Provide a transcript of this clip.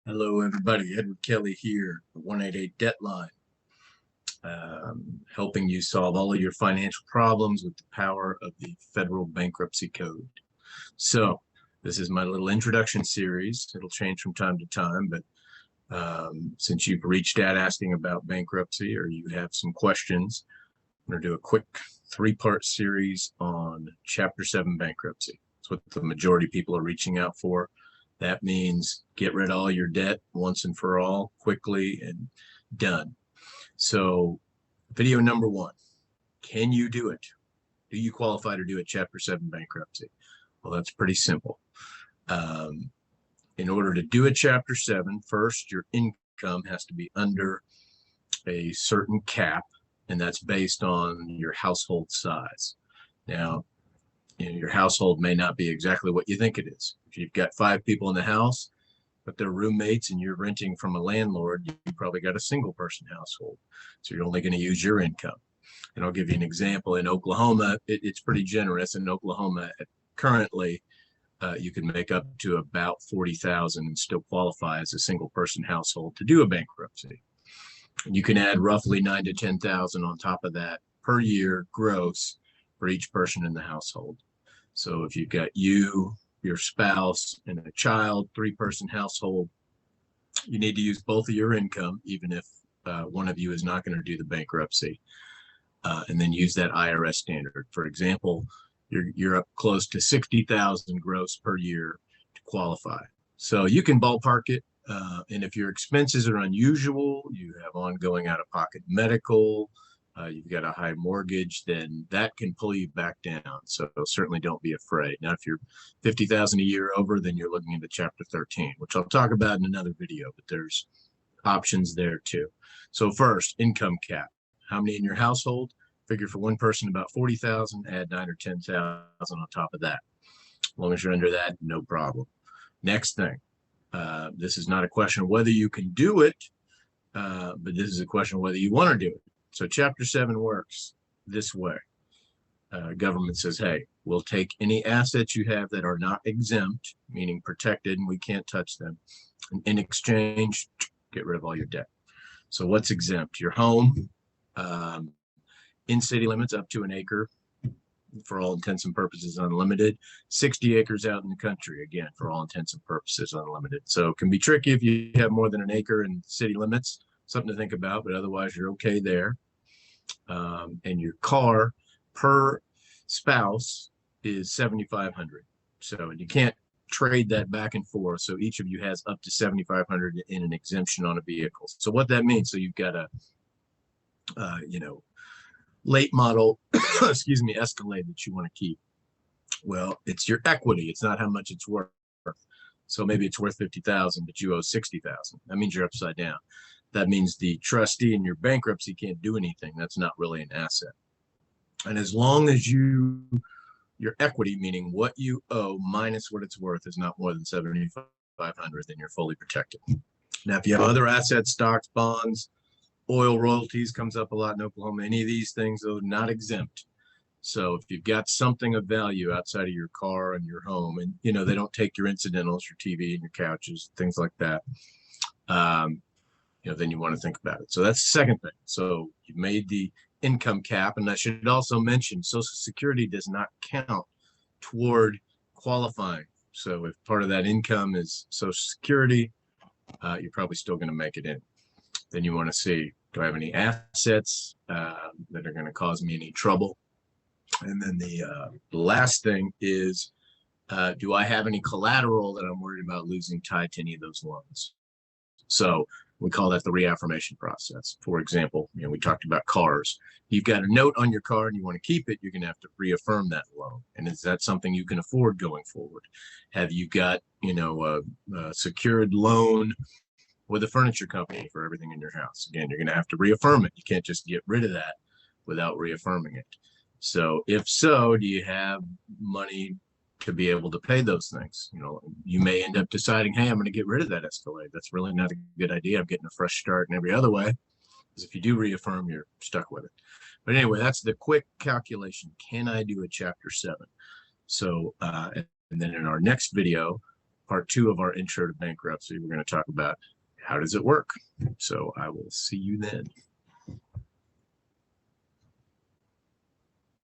Hello, everybody. Edward Kelley here, the 188 Debt Line, helping you solve all of your financial problems with the power of the Federal Bankruptcy Code. So, this is my little introduction series. It'll change from time to time, but since you've reached out asking about bankruptcy or you have some questions, I'm going to do a quick 3-part series on Chapter 7 bankruptcy. It's what the majority of people are reaching out for. That means get rid of all your debt once and for all, quickly and done. So video number 1, can you do it? Do you qualify to do a Chapter 7 bankruptcy? Well, that's pretty simple. In order to do a Chapter 7, first, your income has to be under a certain cap, and that's based on your household size. Now, your household may not be exactly what you think it is. If you've got 5 people in the house, but they're roommates and you're renting from a landlord, you probably got a single person household. So you're only going to use your income. And I'll give you an example. In Oklahoma, it's pretty generous. In Oklahoma, currently, you can make up to about $40,000 and still qualify as a single person household to do a bankruptcy. And you can add roughly $9,000 to $10,000 on top of that per year gross for each person in the household. So if you've got you, your spouse, and a child, 3-person household, you need to use both of your income, even if one of you is not going to do the bankruptcy, and then use that IRS standard. For example, you're up close to $60,000 gross per year to qualify. So you can ballpark it, and if your expenses are unusual, you have ongoing out-of-pocket medical, you've got a high mortgage, then that can pull you back down. So certainly don't be afraid. Now, if you're $50,000 a year over, then you're looking into Chapter 13, which I'll talk about in another video, but there's options there too. So first, income cap. How many in your household? Figure for one person about 40,000, add 9,000 or 10,000 on top of that. As long as you're under that, no problem. Next thing, this is not a question of whether you can do it, but this is a question of whether you want to do it. So Chapter 7 works this way. Government says, hey, we'll take any assets you have that are not exempt, meaning protected and we can't touch them. And in exchange, get rid of all your debt. So what's exempt? Your home, in city limits up to an acre, for all intents and purposes unlimited. 60 acres out in the country, again, for all intents and purposes unlimited. So it can be tricky if you have more than an acre in city limits. Something to think about, but otherwise you're okay there. And your car per spouse is $7,500. So you can't trade that back and forth. So each of you has up to $7,500 in an exemption on a vehicle. So what that means, so you've got a, late model, excuse me, Escalade that you want to keep. Well, it's your equity. It's not how much it's worth. So maybe it's worth $50,000, but you owe $60,000. That means you're upside down. That means the trustee in your bankruptcy can't do anything. That's not really an asset. And as long as your equity, meaning what you owe minus what it's worth, is not more than $7,500, then you're fully protected. Now, if you have other assets, stocks, bonds, oil royalties comes up a lot in Oklahoma, any of these things, those are not exempt. So if you've got something of value outside of your car and your home, and they don't take your incidentals, your TV and your couches, things like that, then you want to think about it. So that's the second thing. So you've made the income cap, and I should also mention Social Security does not count toward qualifying. So if part of that income is Social Security, you're probably still going to make it in. Then you want to see, do I have any assets that are going to cause me any trouble? And then the last thing is, do I have any collateral that I'm worried about losing tied to any of those loans? So we call that the reaffirmation process. For example, we talked about cars. You've got a note on your car and you want to keep it, you're going to have to reaffirm that loan. And is that something you can afford going forward? Have you got, a secured loan with a furniture company for everything in your house? Again, you're going to have to reaffirm it. You can't just get rid of that without reaffirming it. So if so, do you have money to be able to pay those things? You may end up deciding, hey, I'm going to get rid of that Escalade. That's really not a good idea. I'm getting a fresh start in every other way. Because if you do reaffirm, you're stuck with it. But anyway, that's the quick calculation. Can I do a Chapter 7? So, and then in our next video, part 2 of our intro to bankruptcy. We're going to talk about how does it work. So I will see you then.